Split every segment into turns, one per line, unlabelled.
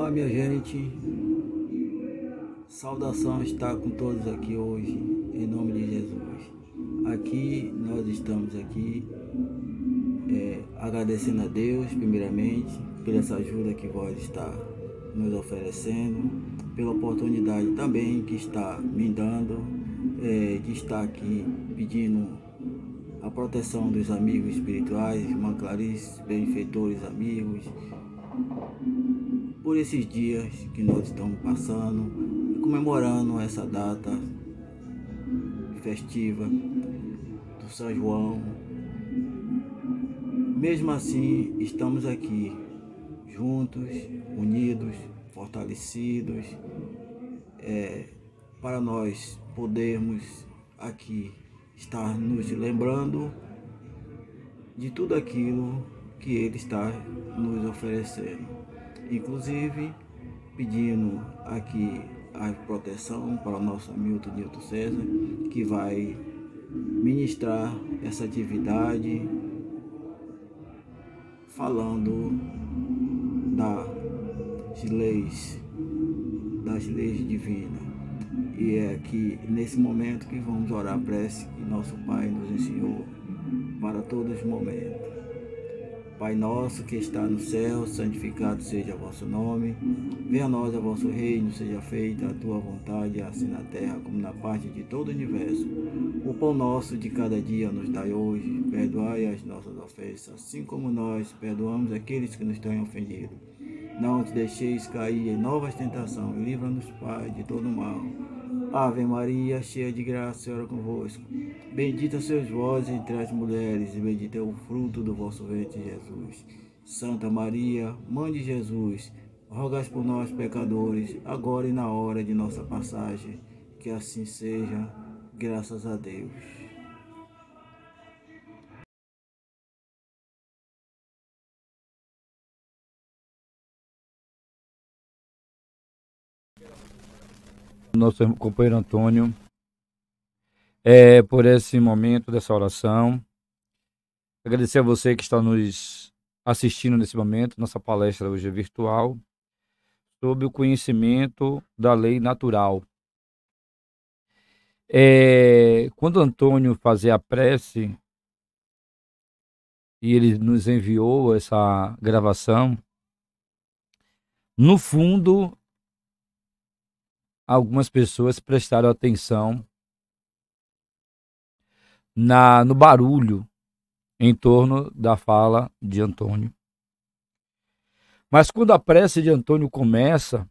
Olá, minha gente, saudação está com todos aqui hoje, em nome de Jesus. Aqui, nós estamos aqui agradecendo a Deus, primeiramente, por essa ajuda que vós está nos oferecendo, pela oportunidade também que está me dando de estar aqui pedindo a proteção dos amigos espirituais, irmã Clarice, benfeitores, amigos, por esses dias que nós estamos passando, comemorando essa data festiva do São João. Mesmo assim, estamos aqui juntos, unidos, fortalecidos, para nós podermos aqui estar nos lembrando de tudo aquilo que Ele está nos oferecendo, inclusive pedindo aqui a proteção para o nosso amigo Nilton César, que vai ministrar essa atividade falando das leis divinas. E é aqui nesse momento que vamos orar a prece que nosso Pai nos ensinou para todos os momentos. Pai nosso que está no céu, santificado seja o vosso nome. Venha a nós o vosso reino, seja feita a tua vontade, assim na terra como na parte de todo o universo. O pão nosso de cada dia nos dai hoje. Perdoai as nossas ofensas, assim como nós perdoamos aqueles que nos têm ofendido. Não te deixeis cair em novas tentações, e livra-nos, Pai, de todo mal. Ave Maria, cheia de graça, o Senhor é convosco. Bendita sois vós entre as mulheres, e bendito é o fruto do vosso ventre, Jesus. Santa Maria, Mãe de Jesus, rogai por nós, pecadores, agora e na hora de nossa passagem. Que assim seja, graças a Deus.
Nosso companheiro Antônio, por esse momento dessa oração. Agradecer a você que está nos assistindo nesse momento. Nossa palestra hoje é virtual, sobre o conhecimento da lei natural. Quando Antônio fazia a prece, e ele nos enviou essa gravação, no fundo, algumas pessoas prestaram atenção no barulho em torno da fala de Antônio. Mas quando a prece de Antônio começa,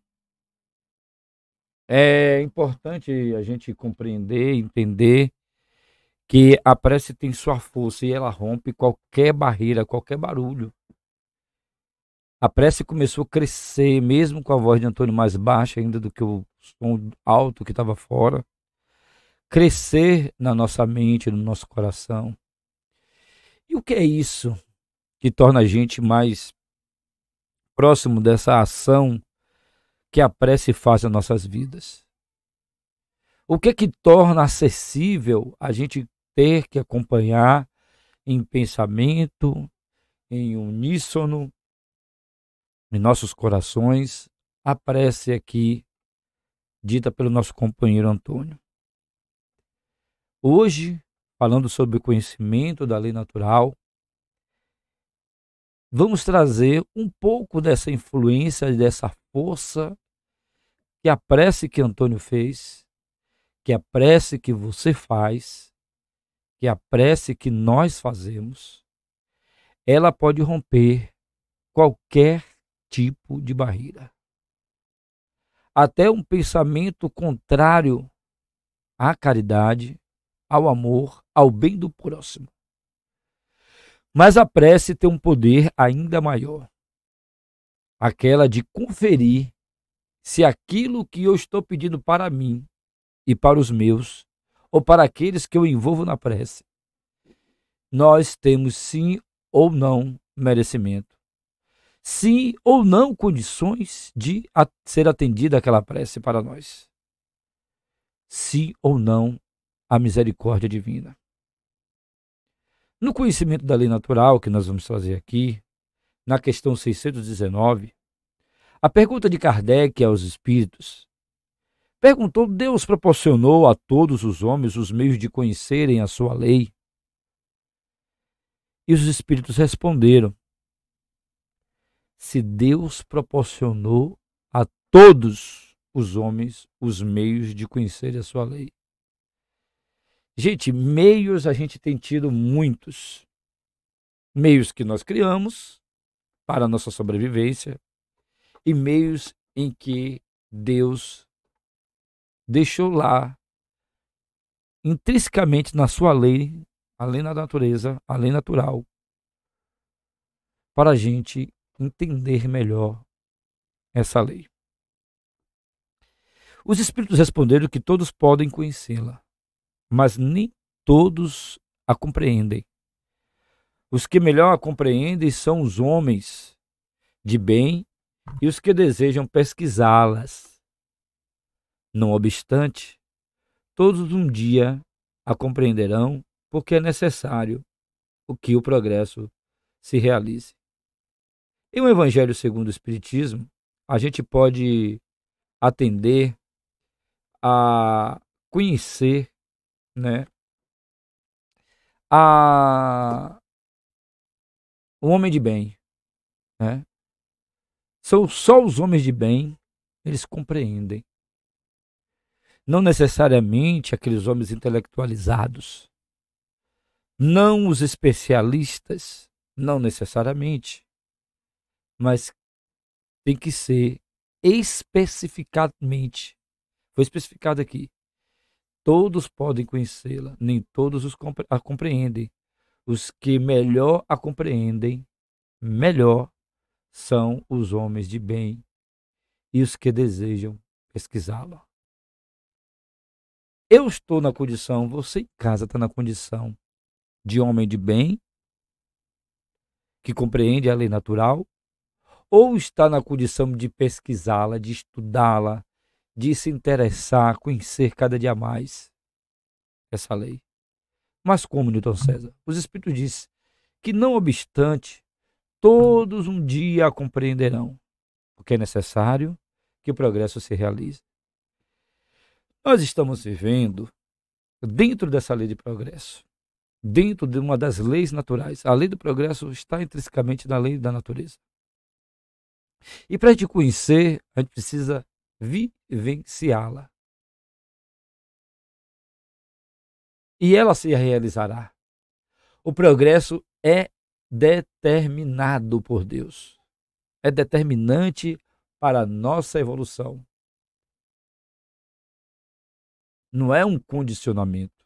é importante a gente compreender, entender que a prece tem sua força e ela rompe qualquer barreira, qualquer barulho. A prece começou a crescer, mesmo com a voz de Antônio mais baixa ainda do que o som alto que estava fora, crescer na nossa mente, no nosso coração. E o que é isso que torna a gente mais próximo dessa ação que a prece faz nas nossas vidas? O que torna acessível a gente ter que acompanhar em pensamento, em uníssono, em nossos corações, a prece aqui dita pelo nosso companheiro Antônio. Hoje, falando sobre o conhecimento da lei natural, vamos trazer um pouco dessa influência, dessa força que a prece que Antônio fez, que a prece que você faz, que a prece que nós fazemos, ela pode romper qualquer tipo de barreira. Até um pensamento contrário à caridade, ao amor, ao bem do próximo. Mas a prece tem um poder ainda maior. Aquela de conferir se aquilo que eu estou pedindo para mim e para os meus, ou para aqueles que eu envolvo na prece, nós temos sim ou não merecimento. Sim ou não condições de ser atendida aquela prece para nós. Sim ou não a misericórdia divina. No conhecimento da lei natural que nós vamos trazer aqui, na questão 619, A pergunta de Kardec aos espíritos perguntou: Deus proporcionou a todos os homens os meios de conhecerem a sua lei? E os espíritos responderam: se Deus proporcionou a todos os homens os meios de conhecerem a sua lei. Gente, meios a gente tem tido muitos. Meios que nós criamos para a nossa sobrevivência e meios em que Deus deixou lá, intrinsecamente na sua lei, a lei da natureza, a lei natural, para a gente entender melhor essa lei. Os espíritos responderam que todos podem conhecê-la, mas nem todos a compreendem. Os que melhor a compreendem são os homens de bem e os que desejam pesquisá-las. Não obstante, todos um dia a compreenderão, porque é necessário que o progresso se realize. Em um Evangelho segundo o Espiritismo, a gente pode atender a conhecer, né, o homem de bem, né? São só os homens de bem, eles compreendem. Não necessariamente aqueles homens intelectualizados, não os especialistas, não necessariamente, mas tem que ser especificadamente. Foi especificado aqui. Todos podem conhecê-la, nem todos a compreendem. Os que melhor a compreendem, melhor são os homens de bem e os que desejam pesquisá-la. Eu estou na condição, você em casa está na condição de homem de bem, que compreende a lei natural, ou está na condição de pesquisá-la, de estudá-la, de se interessar, conhecer cada dia mais essa lei. Mas como, Newton César? Os Espíritos dizem que, não obstante, todos um dia a compreenderão, porque é necessário que o progresso se realize. Nós estamos vivendo dentro dessa lei de progresso, dentro de uma das leis naturais. A lei do progresso está intrinsecamente na lei da natureza. E para a gente conhecer, a gente precisa vivenciá-la. E ela se realizará. O progresso é determinado por Deus. É determinante para a nossa evolução. Não é um condicionamento.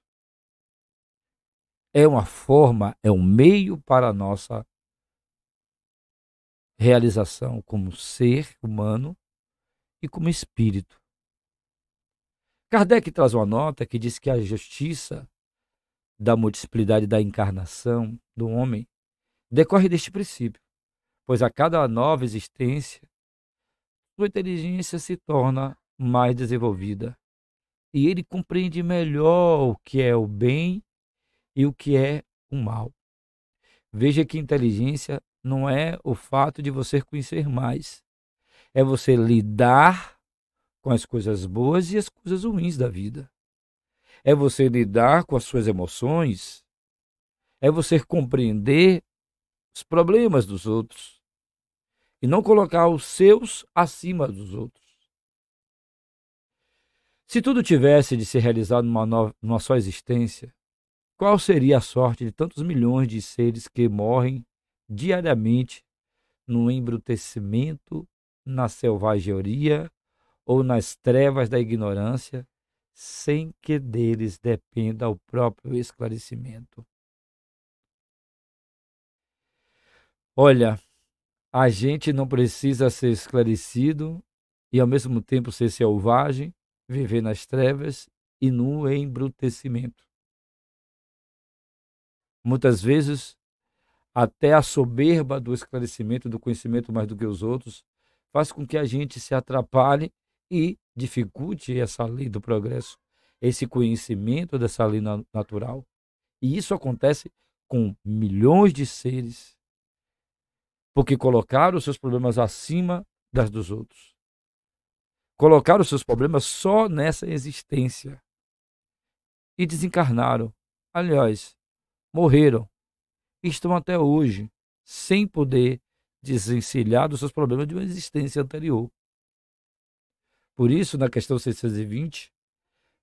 É uma forma, é um meio para a nossa realização como ser humano e como espírito. Kardec traz uma nota que diz que a justiça da multiplicidade da encarnação do homem decorre deste princípio, pois a cada nova existência, sua inteligência se torna mais desenvolvida e ele compreende melhor o que é o bem e o que é o mal. Veja que inteligência não é o fato de você conhecer mais, é você lidar com as coisas boas e as coisas ruins da vida. É você lidar com as suas emoções, é você compreender os problemas dos outros e não colocar os seus acima dos outros. Se tudo tivesse de se realizar numa só existência, qual seria a sorte de tantos milhões de seres que morrem diariamente no embrutecimento, na selvageria ou nas trevas da ignorância, sem que deles dependa o próprio esclarecimento? Olha, a gente não precisa ser esclarecido e ao mesmo tempo ser selvagem, viver nas trevas e no embrutecimento. Muitas vezes, até a soberba do esclarecimento, do conhecimento mais do que os outros, faz com que a gente se atrapalhe e dificulte essa lei do progresso, esse conhecimento dessa lei natural. E isso acontece com milhões de seres, porque colocaram os seus problemas acima das dos outros. Colocaram os seus problemas só nessa existência e desencarnaram. Aliás, morreram. E estão até hoje sem poder desencilhar dos seus problemas de uma existência anterior. Por isso, na questão 620,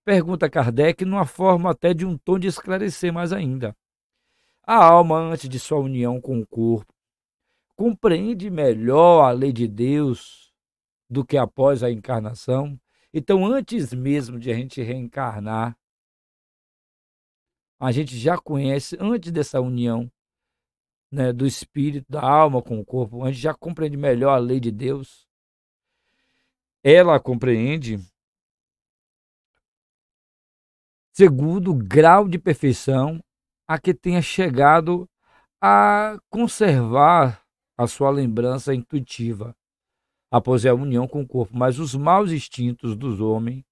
pergunta Kardec numa forma até de um tom de esclarecer mais ainda. A alma, antes de sua união com o corpo, compreende melhor a lei de Deus do que após a encarnação? Então, antes mesmo de a gente reencarnar, a gente já conhece, antes dessa união, né, do espírito, da alma com o corpo, a gente já compreende melhor a lei de Deus. Ela compreende segundo o grau de perfeição a que tenha chegado a conservar a sua lembrança intuitiva após a união com o corpo. Mas os maus instintos dos homens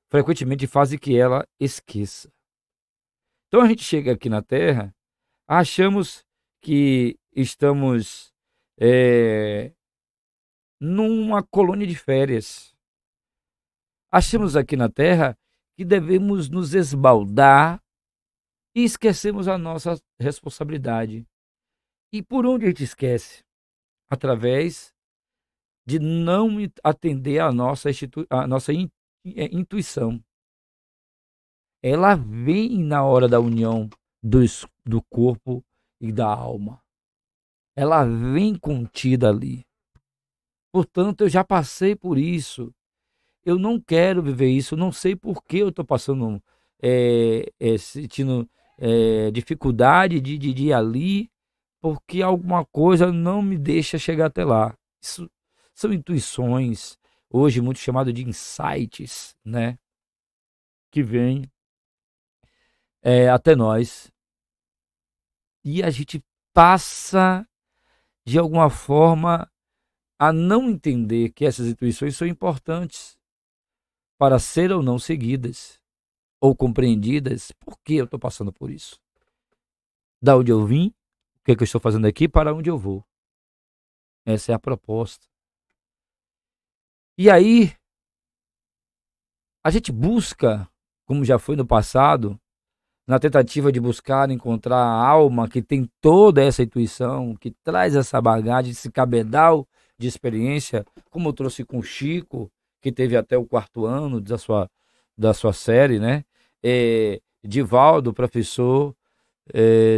frequentemente fazem que ela esqueça. Então a gente chega aqui na Terra, achamos que estamos numa colônia de férias. Achamos aqui na Terra que devemos nos esbaldar e esquecemos a nossa responsabilidade. E por onde a gente esquece? Através de não atender a nossa intuição. Ela vem na hora da união do corpo e da alma. Ela vem contida ali. Portanto, eu já passei por isso. Eu não quero viver isso. Eu não sei por que eu estou passando, sentindo dificuldade de ir ali, porque alguma coisa não me deixa chegar até lá. Isso são intuições, hoje muito chamado de insights, né? Que vem até nós. E a gente passa, de alguma forma, a não entender que essas intuições são importantes para ser ou não seguidas ou compreendidas. Por que eu estou passando por isso? Da onde eu vim, o que eu estou fazendo aqui, para onde eu vou. Essa é a proposta. E aí, a gente busca, como já foi no passado, na tentativa de buscar encontrar a alma que tem toda essa intuição, que traz essa bagagem, esse cabedal de experiência, como eu trouxe com o Chico, que teve até o 4º ano da sua série, né? Divaldo, professor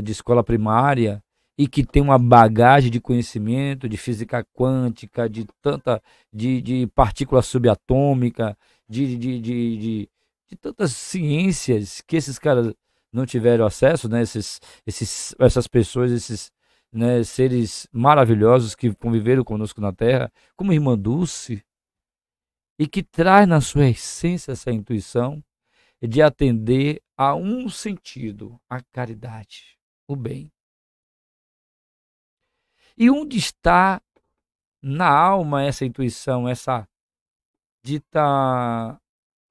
de escola primária, e que tem uma bagagem de conhecimento de física quântica, de partícula subatômica, de tantas ciências que esses caras não tiveram acesso, né? Essas pessoas, esses, né, seres maravilhosos que conviveram conosco na Terra, como a irmã Dulce, e que traz na sua essência essa intuição de atender a um sentido, a caridade, o bem. E onde está na alma essa intuição, essa dita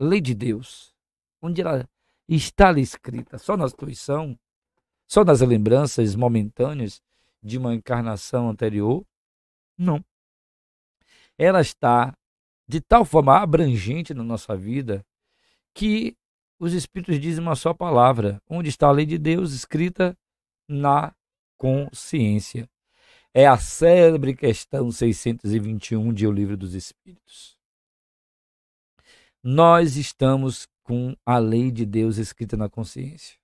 lei de Deus? Onde ela está ali escrita? Só na intuição? Só nas lembranças momentâneas de uma encarnação anterior? Não. Ela está de tal forma abrangente na nossa vida que os Espíritos dizem uma só palavra. Onde está a lei de Deus escrita? Na consciência. É a célebre questão 621 de O Livro dos Espíritos. Nós estamos com a lei de Deus escrita na consciência.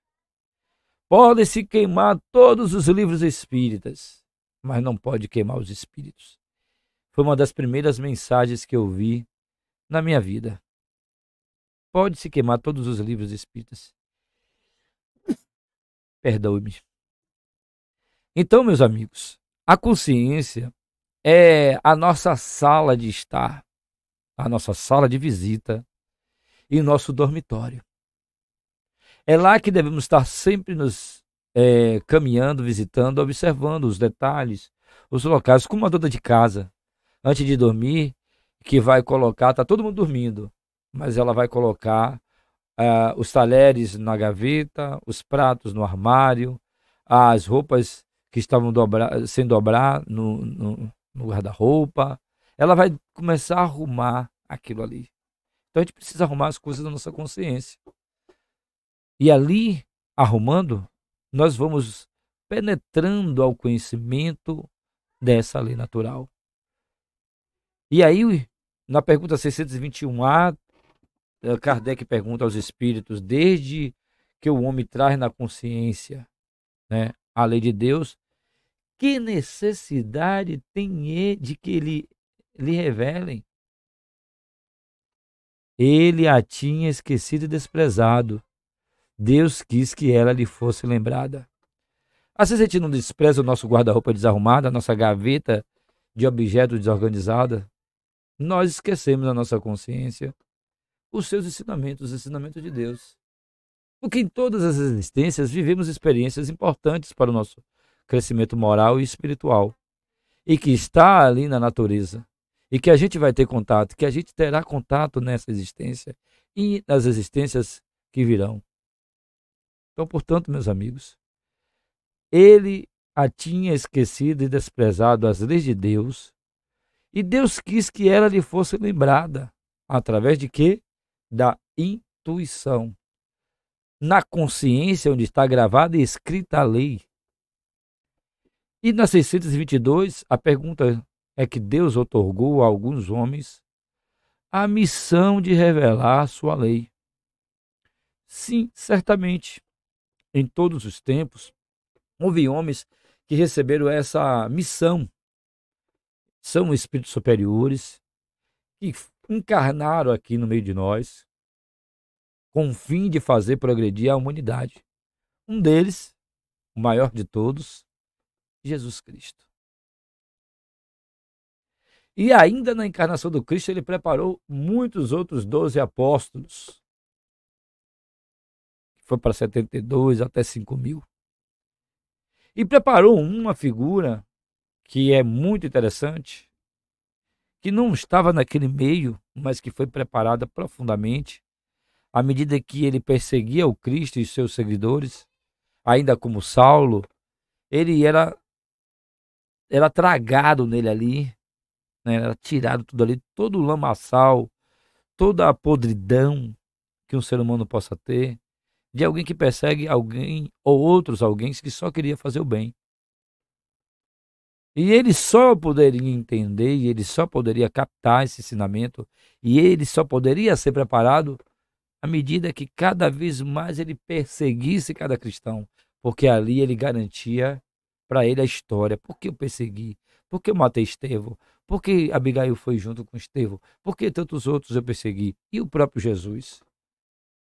Podem-se queimar todos os livros espíritas, mas não pode queimar os espíritos. Foi uma das primeiras mensagens que eu vi na minha vida. Pode-se queimar todos os livros espíritas. Perdoe-me. Então, meus amigos, a consciência é a nossa sala de estar, a nossa sala de visita e o nosso dormitório. É lá que devemos estar sempre nos caminhando, visitando, observando os detalhes, os locais, como uma dona de casa, antes de dormir, que vai colocar, está todo mundo dormindo, mas ela vai colocar os talheres na gaveta, os pratos no armário, as roupas que estavam sem dobrar no guarda-roupa. ela vai começar a arrumar aquilo ali. Então a gente precisa arrumar as coisas da nossa consciência. E ali, arrumando, nós vamos penetrando ao conhecimento dessa lei natural. E aí, na pergunta 621A, Kardec pergunta aos espíritos, desde que o homem traz na consciência, né, a lei de Deus, que necessidade tem de que ele lhe revelem? Ele a tinha esquecido e desprezado. Deus quis que ela lhe fosse lembrada. Às vezes a gente não despreza o nosso guarda-roupa desarrumado, a nossa gaveta de objetos desorganizada. Nós esquecemos na nossa consciência os seus ensinamentos, os ensinamentos de Deus. Porque em todas as existências vivemos experiências importantes para o nosso crescimento moral e espiritual. E que está ali na natureza. E que a gente vai ter contato, que a gente terá contato nessa existência e nas existências que virão. Então, portanto, meus amigos, ele a tinha esquecido e desprezado as leis de Deus, e Deus quis que ela lhe fosse lembrada. Através de quê? Da intuição. Na consciência onde está gravada e escrita a lei. E na 622, a pergunta é que Deus outorgou a alguns homens a missão de revelar a sua lei. Sim, certamente, em todos os tempos, houve homens que receberam essa missão. São espíritos superiores que encarnaram aqui no meio de nós com o fim de fazer progredir a humanidade. Um deles, o maior de todos, Jesus Cristo. E ainda na encarnação do Cristo, ele preparou muitos outros 12 apóstolos. Foi para 72 até 5.000. E preparou uma figura que é muito interessante, que não estava naquele meio, mas que foi preparada profundamente, à medida que ele perseguia o Cristo e seus seguidores, ainda como Saulo, ele era tragado nele ali, né? Era tirado tudo ali, todo o lamaçal, toda a podridão que um ser humano possa ter, de alguém que persegue alguém ou outros alguém que só queria fazer o bem. E ele só poderia entender, e ele só poderia captar esse ensinamento, e ele só poderia ser preparado à medida que cada vez mais ele perseguisse cada cristão, porque ali ele garantia para ele a história. Por que eu persegui? Por que eu matei Estevão? Por que Abigail foi junto com Estevão? Por que tantos outros eu persegui? E o próprio Jesus?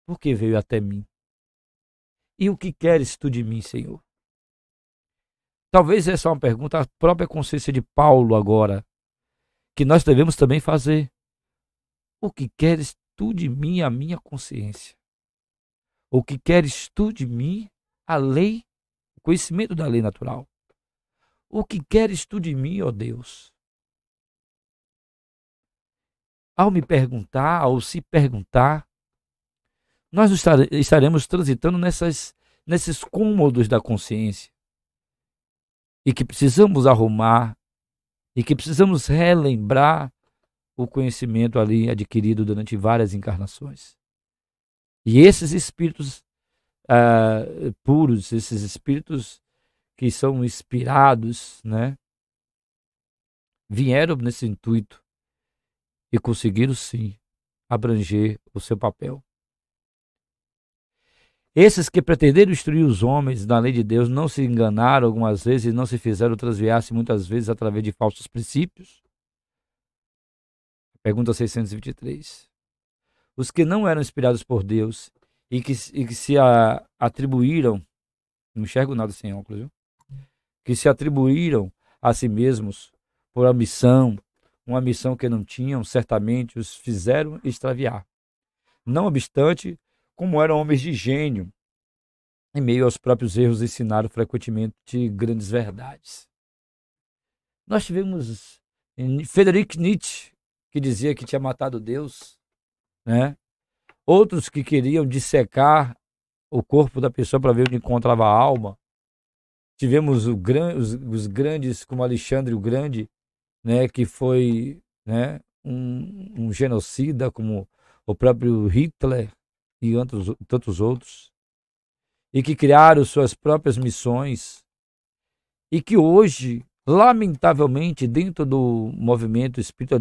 Por que veio até mim? E o que queres tu de mim, Senhor? Talvez essa é uma pergunta à própria consciência de Paulo agora, que nós devemos também fazer. O que queres tu de mim, a minha consciência? O que queres tu de mim, a lei, o conhecimento da lei natural? O que queres tu de mim, ó Deus? Ao me perguntar, ao se perguntar, nós estaremos transitando nesses cômodos da consciência. E que precisamos arrumar, e que precisamos relembrar o conhecimento ali adquirido durante várias encarnações. E esses espíritos puros, esses espíritos que são inspirados, né, vieram nesse intuito e conseguiram sim abranger o seu papel. Esses que pretenderam instruir os homens na lei de Deus não se enganaram algumas vezes e não se fizeram transviar-se muitas vezes através de falsos princípios? Pergunta 623. Os que não eram inspirados por Deus e que se atribuíram, não enxergo nada sem óculos, viu? Que se atribuíram a si mesmos por uma missão que não tinham, certamente os fizeram extraviar. Não obstante, como eram homens de gênio, em meio aos próprios erros ensinaram frequentemente grandes verdades. Nós tivemos Friedrich Nietzsche, que dizia que tinha matado Deus, né? Outros que queriam dissecar o corpo da pessoa para ver onde encontrava a alma. Tivemos os grandes, como Alexandre o Grande, né, que foi, né? Um genocida como o próprio Hitler e tantos outros, e que criaram suas próprias missões, e que hoje, lamentavelmente, dentro do movimento espírita,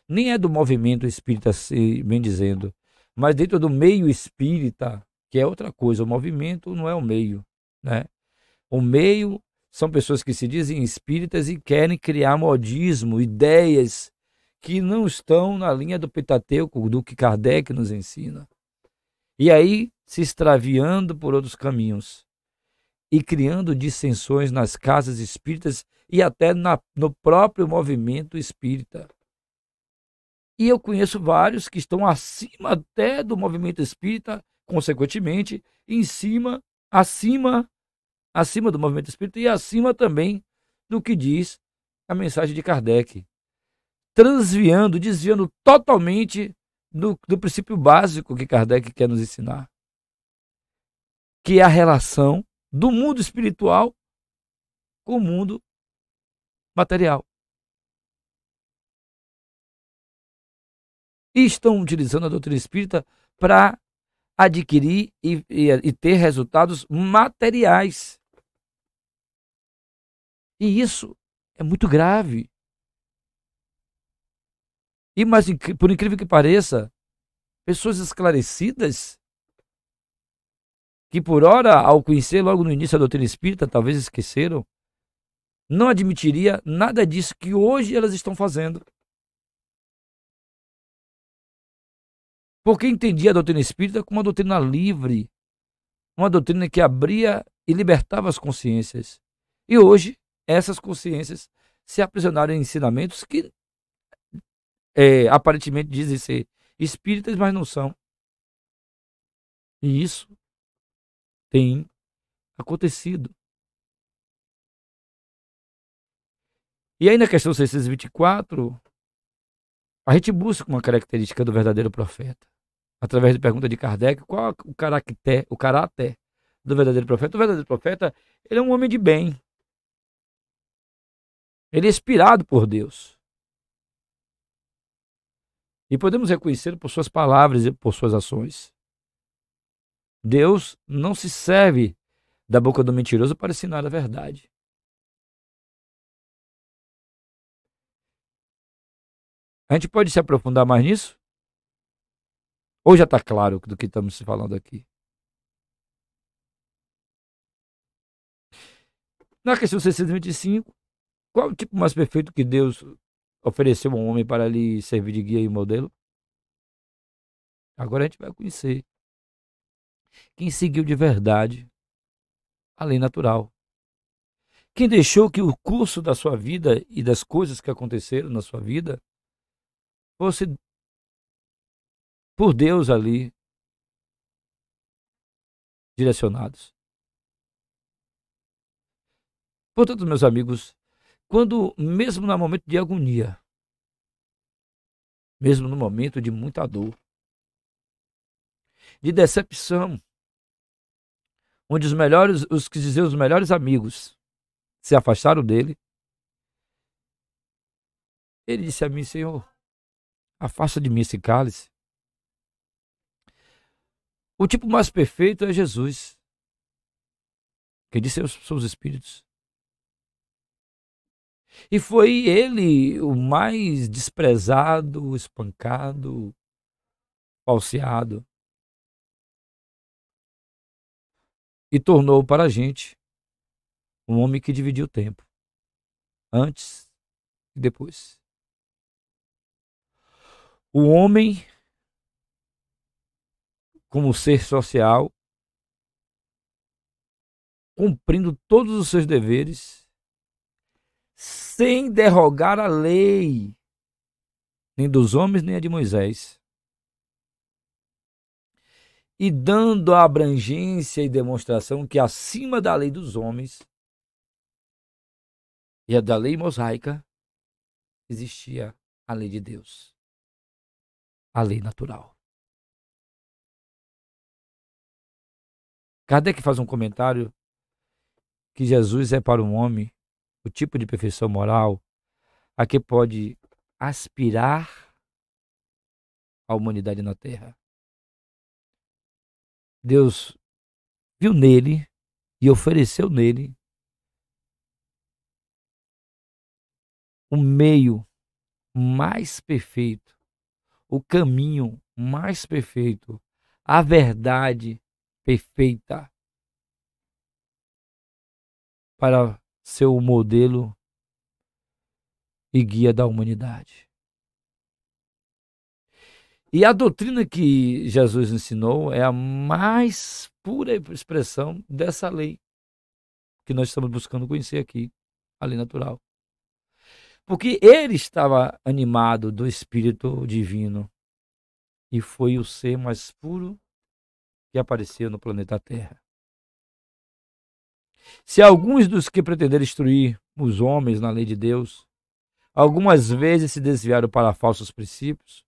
nem é do movimento espírita, se bem dizendo, mas dentro do meio espírita, que é outra coisa, o movimento não é o meio, né? O meio são pessoas que se dizem espíritas e querem criar modismo, ideias que não estão na linha do Pentateuco, do que Kardec nos ensina. E aí se extraviando por outros caminhos e criando dissensões nas casas espíritas e até no próprio movimento espírita. E eu conheço vários que estão acima até do movimento espírita, consequentemente, acima do movimento espírita e acima também do que diz a mensagem de Kardec, desviando totalmente do princípio básico que Kardec quer nos ensinar, que é a relação do mundo espiritual com o mundo material. E estão utilizando a doutrina espírita para adquirir e ter resultados materiais. E isso é muito grave. E, mas, por incrível que pareça, pessoas esclarecidas, que por ora, ao conhecer logo no início a doutrina espírita, talvez esqueceram, não admitiria nada disso que hoje elas estão fazendo. Porque entendia a doutrina espírita como uma doutrina livre, uma doutrina que abria e libertava as consciências. E hoje, essas consciências se aprisionaram em ensinamentos que aparentemente dizem ser espíritas, mas não são. E isso tem acontecido. E aí na questão 624, a gente busca uma característica do verdadeiro profeta. Através da pergunta de Kardec, qual é o caráter do verdadeiro profeta? O verdadeiro profeta, ele é um homem de bem. Ele é inspirado por Deus. E podemos reconhecê-lo por suas palavras e por suas ações. Deus não se serve da boca do mentiroso para ensinar a verdade. A gente pode se aprofundar mais nisso? Ou já está claro do que estamos falando aqui? Na questão 625, qual é o tipo mais perfeito que Deus ofereceu a um homem para lhe servir de guia e modelo? Agora a gente vai conhecer quem seguiu de verdade a lei natural. Quem deixou que o curso da sua vida e das coisas que aconteceram na sua vida fosse por Deus ali direcionados. Portanto, meus amigos, quando mesmo no momento de agonia, mesmo no momento de muita dor, de decepção, onde os melhores amigos se afastaram dele, ele disse a mim: Senhor, afasta de mim esse cálice. O tipo mais perfeito é Jesus, que disse aos seus espíritos. E foi ele o mais desprezado, espancado, falseado. E tornou para a gente um homem que dividiu o tempo, antes e depois. O homem, como ser social, cumprindo todos os seus deveres, sem derrogar a lei, nem dos homens, nem a de Moisés. E dando a abrangência e demonstração que acima da lei dos homens e a da lei mosaica existia a lei de Deus, a lei natural. Kardec faz um comentário que Jesus é para um homem o tipo de perfeição moral a que pode aspirar a humanidade na Terra. Deus viu nele e ofereceu nele o meio mais perfeito, o caminho mais perfeito, a verdade perfeita para ser o modelo e guia da humanidade. E a doutrina que Jesus ensinou é a mais pura expressão dessa lei que nós estamos buscando conhecer aqui, a lei natural. Porque ele estava animado do Espírito Divino e foi o ser mais puro que apareceu no planeta Terra. Se alguns dos que pretenderam instruir os homens na lei de Deus, algumas vezes se desviaram para falsos princípios,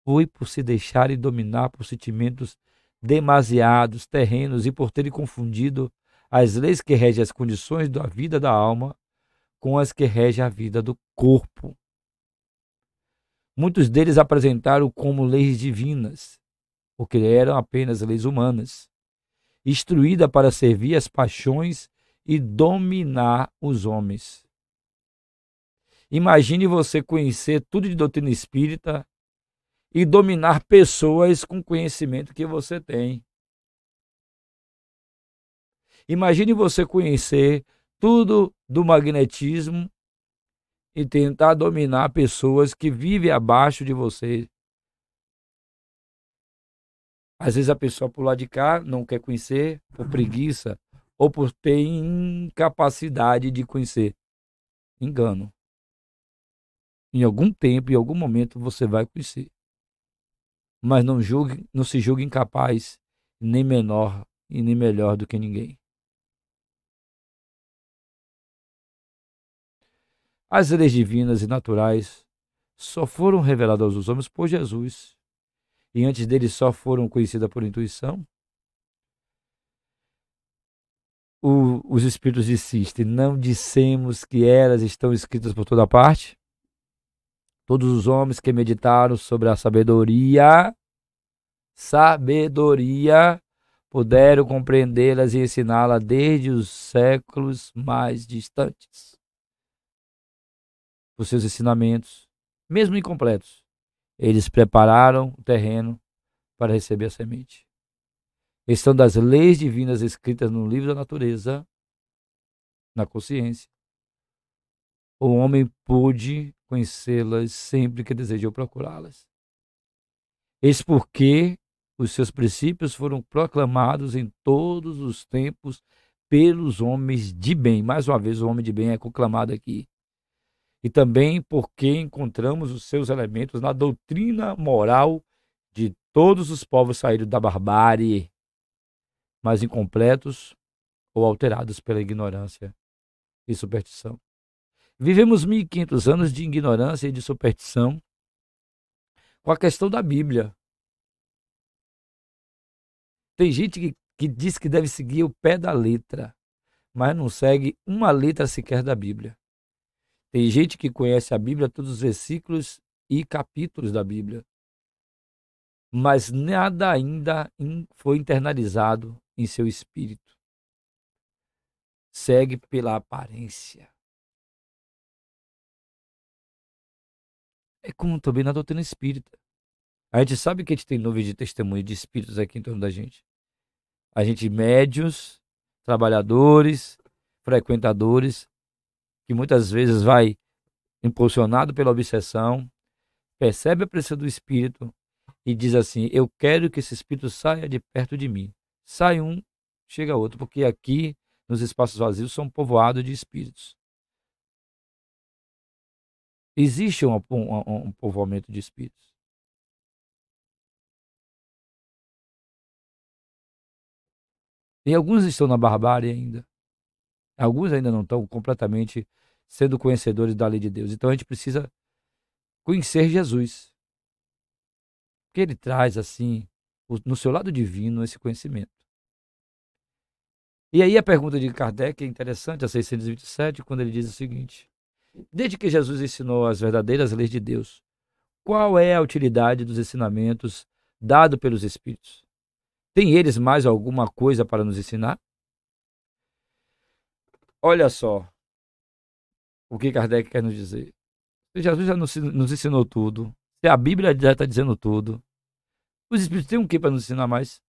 foi por se deixarem dominar por sentimentos demasiados, terrenos e por terem confundido as leis que regem as condições da vida da alma com as que regem a vida do corpo. Muitos deles apresentaram como leis divinas, porque eram apenas leis humanas, instruídas para servir as paixões e dominar os homens. Imagine você conhecer tudo de doutrina espírita e dominar pessoas com o conhecimento que você tem. Imagine você conhecer tudo do magnetismo e tentar dominar pessoas que vivem abaixo de você. Às vezes a pessoa por lá de cá não quer conhecer, por preguiça, ou por ter incapacidade de conhecer. Engano. Em algum tempo, em algum momento, você vai conhecer. Mas não se julgue incapaz, nem menor e nem melhor do que ninguém. As leis divinas e naturais só foram reveladas aos homens por Jesus. E antes dele só foram conhecidas por intuição. Os Espíritos insistem, não dissemos que elas estão escritas por toda parte? Todos os homens que meditaram sobre a sabedoria, puderam compreendê-las e ensiná-la desde os séculos mais distantes. Os seus ensinamentos, mesmo incompletos, eles prepararam o terreno para receber a semente. Estão das leis divinas escritas no livro da natureza, na consciência. O homem pôde conhecê-las sempre que desejou procurá-las. Eis porque os seus princípios foram proclamados em todos os tempos pelos homens de bem. Mais uma vez, o homem de bem é conclamado aqui. E também porque encontramos os seus elementos na doutrina moral de todos os povos saídos da barbárie, mas incompletos ou alterados pela ignorância e superstição. Vivemos 1500 anos de ignorância e de superstição com a questão da Bíblia. Tem gente que diz que deve seguir o pé da letra, mas não segue uma letra sequer da Bíblia. Tem gente que conhece a Bíblia, todos os versículos e capítulos da Bíblia, mas nada ainda foi internalizado em seu espírito. Segue pela aparência. É como também na doutrina espírita. A gente sabe que a gente tem nuvens de testemunho de espíritos aqui em torno da gente. A gente, médios, trabalhadores, frequentadores, que muitas vezes vai impulsionado pela obsessão, percebe a presença do espírito e diz assim: eu quero que esse espírito saia de perto de mim. Sai um, chega outro, porque aqui nos espaços vazios são povoados de espíritos. Existe um povoamento de espíritos. E alguns estão na barbárie ainda. Alguns ainda não estão completamente sendo conhecedores da lei de Deus. Então a gente precisa conhecer Jesus. Porque ele traz, assim, no seu lado divino, esse conhecimento. E aí a pergunta de Kardec é interessante, a 627, quando ele diz o seguinte: Desde que Jesus ensinou as verdadeiras leis de Deus, qual é a utilidade dos ensinamentos dados pelos Espíritos? Tem eles mais alguma coisa para nos ensinar? Olha só o que Kardec quer nos dizer. Se Jesus já nos ensinou tudo, se a Bíblia já está dizendo tudo, os Espíritos têm o que para nos ensinar mais?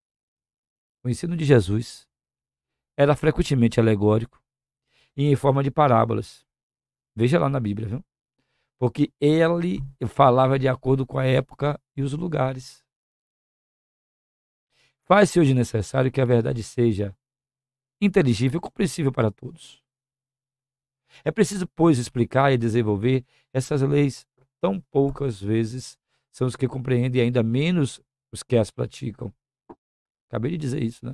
O ensino de Jesus era frequentemente alegórico e em forma de parábolas. Veja lá na Bíblia, viu? Porque ele falava de acordo com a época e os lugares. Faz-se hoje necessário que a verdade seja inteligível e compreensível para todos. É preciso, pois, explicar e desenvolver essas leis. Tão poucas vezes são os que compreendem e ainda menos os que as praticam. Acabei de dizer isso, né?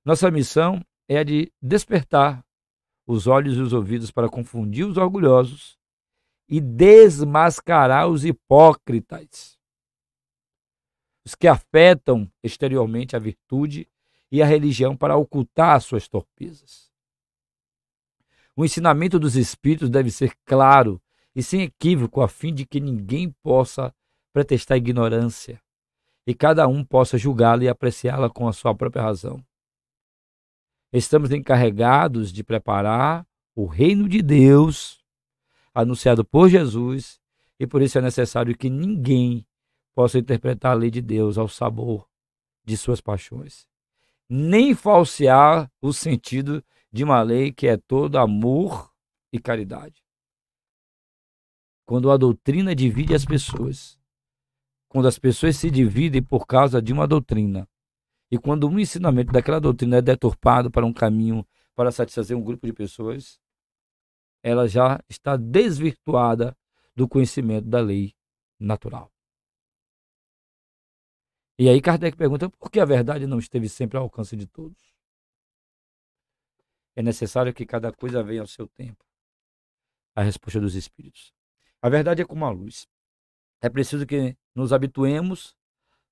Nossa missão é a de despertar os olhos e os ouvidos para confundir os orgulhosos e desmascarar os hipócritas, os que afetam exteriormente a virtude e a religião para ocultar suas torpezas. O ensinamento dos Espíritos deve ser claro e sem equívoco, a fim de que ninguém possa pretextar ignorância e cada um possa julgá-la e apreciá-la com a sua própria razão. Estamos encarregados de preparar o reino de Deus anunciado por Jesus, e por isso é necessário que ninguém possa interpretar a lei de Deus ao sabor de suas paixões, nem falsear o sentido de uma lei que é todo amor e caridade. Quando a doutrina divide as pessoas, quando as pessoas se dividem por causa de uma doutrina, e quando um ensinamento daquela doutrina é deturpado para um caminho para satisfazer um grupo de pessoas, ela já está desvirtuada do conhecimento da lei natural. E aí Kardec pergunta por que a verdade não esteve sempre ao alcance de todos? É necessário que cada coisa venha ao seu tempo. A resposta dos Espíritos. A verdade é como a luz. É preciso que nos habituemos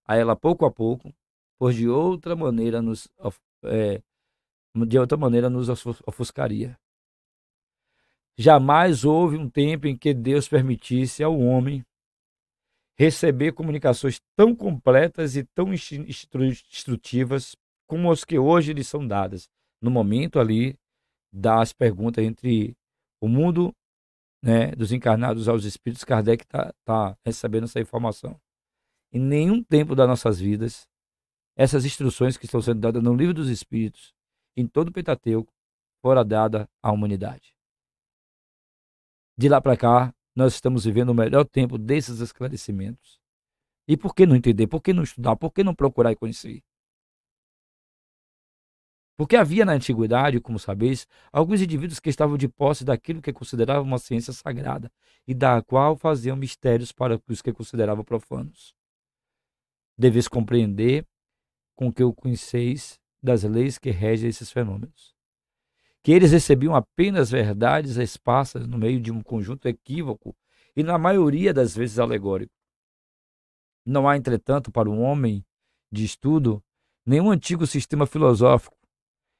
a ela pouco a pouco, pois de outra maneira nos ofuscaria. Jamais houve um tempo em que Deus permitisse ao homem receber comunicações tão completas e tão instrutivas como as que hoje lhe são dadas. No momento ali das perguntas entre o mundo, né, dos encarnados aos espíritos, Kardec está recebendo essa informação. Em nenhum tempo das nossas vidas, essas instruções que estão sendo dadas no Livro dos Espíritos, em todo o Pentateuco, foram dadas à humanidade. De lá para cá, nós estamos vivendo o melhor tempo desses esclarecimentos. E por que não entender? Por que não estudar? Por que não procurar e conhecer? Porque havia na antiguidade, como sabeis, alguns indivíduos que estavam de posse daquilo que consideravam uma ciência sagrada e da qual faziam mistérios para os que consideravam profanos. Deveis compreender com que o conheceis das leis que regem esses fenômenos. Que eles recebiam apenas verdades esparsas no meio de um conjunto equívoco e, na maioria das vezes, alegórico. Não há, entretanto, para um homem de estudo, nenhum antigo sistema filosófico,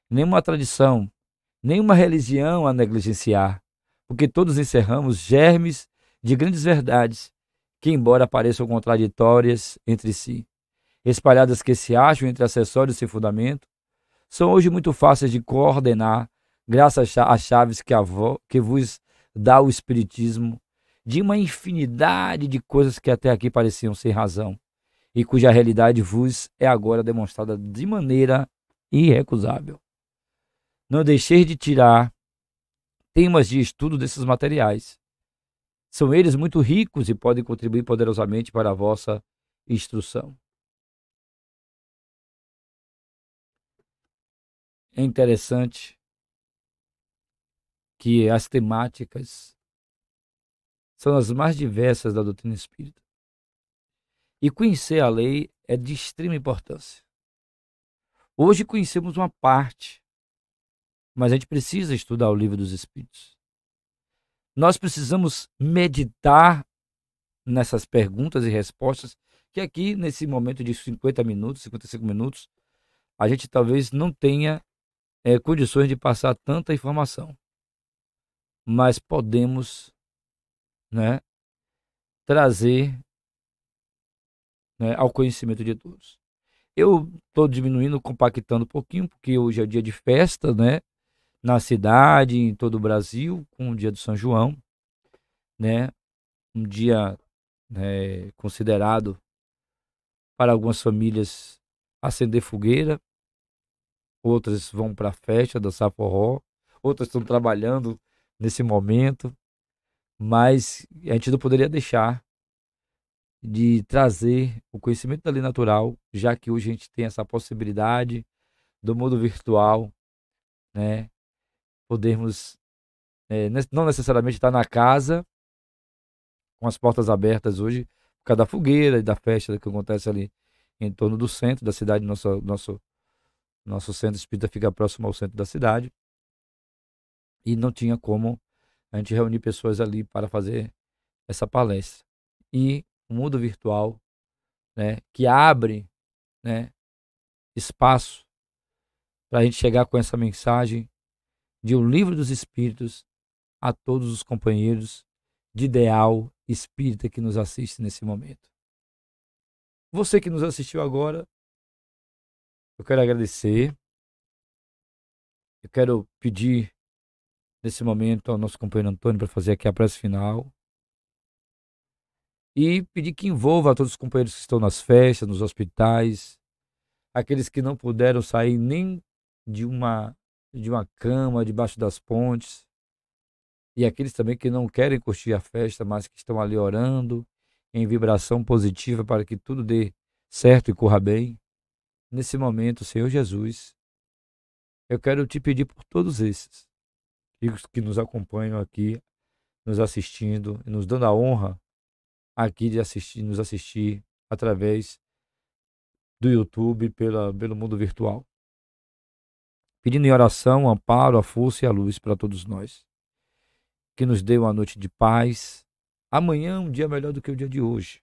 nenhuma tradição, nenhuma religião a negligenciar, porque todos encerramos germes de grandes verdades que, embora pareçam contraditórias entre si, espalhadas que se acham entre acessórios sem fundamento, são hoje muito fáceis de coordenar graças às chaves que vos dá o Espiritismo, de uma infinidade de coisas que até aqui pareciam sem razão, e cuja realidade vos é agora demonstrada de maneira irrecusável. Não deixeis de tirar temas de estudo desses materiais. São eles muito ricos e podem contribuir poderosamente para a vossa instrução. É interessante que as temáticas são as mais diversas da doutrina espírita. E conhecer a lei é de extrema importância. Hoje conhecemos uma parte, mas a gente precisa estudar o Livro dos Espíritos. Nós precisamos meditar nessas perguntas e respostas, que aqui, nesse momento de 50 minutos, 55 minutos, a gente talvez não tenha condições de passar tanta informação. mas podemos, né, trazer, né, ao conhecimento de todos. Eu estou diminuindo, compactando um pouquinho, porque hoje é dia de festa, né, na cidade, em todo o Brasil, com o dia do São João, né, um dia, né, considerado para algumas famílias acender fogueira, outras vão para a festa, dançar forró, outras estão trabalhando nesse momento, mas a gente não poderia deixar de trazer o conhecimento da lei natural, já que hoje a gente tem essa possibilidade do mundo virtual, né? Podermos não necessariamente estar na casa com as portas abertas hoje, por causa da fogueira e da festa que acontece ali em torno do centro da cidade. Nosso centro espírita fica próximo ao centro da cidade e não tinha como a gente reunir pessoas ali para fazer essa palestra. E o mundo virtual, né, que abre, né, espaço para a gente chegar com essa mensagem de O Livro dos Espíritos a todos os companheiros de ideal espírita que nos assiste nesse momento. Você que nos assistiu agora, eu quero agradecer, eu quero pedir nesse momento ao nosso companheiro Antônio para fazer aqui a prece final e pedir que envolva a todos os companheiros que estão nas festas, nos hospitais, aqueles que não puderam sair nem de uma cama debaixo das pontes, e aqueles também que não querem curtir a festa, mas que estão ali orando em vibração positiva para que tudo dê certo e corra bem. Nesse momento, Senhor Jesus, eu quero te pedir por todos esses que nos acompanham aqui, nos assistindo e nos dando a honra aqui de assistir, nos assistir através do YouTube, pelo mundo virtual. Pedindo em oração, amparo, a força e a luz para todos nós. Que nos dê uma noite de paz. Amanhã um dia melhor do que o dia de hoje.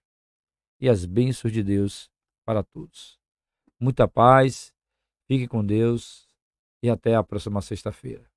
E as bênçãos de Deus para todos. Muita paz, fique com Deus e até a próxima sexta-feira.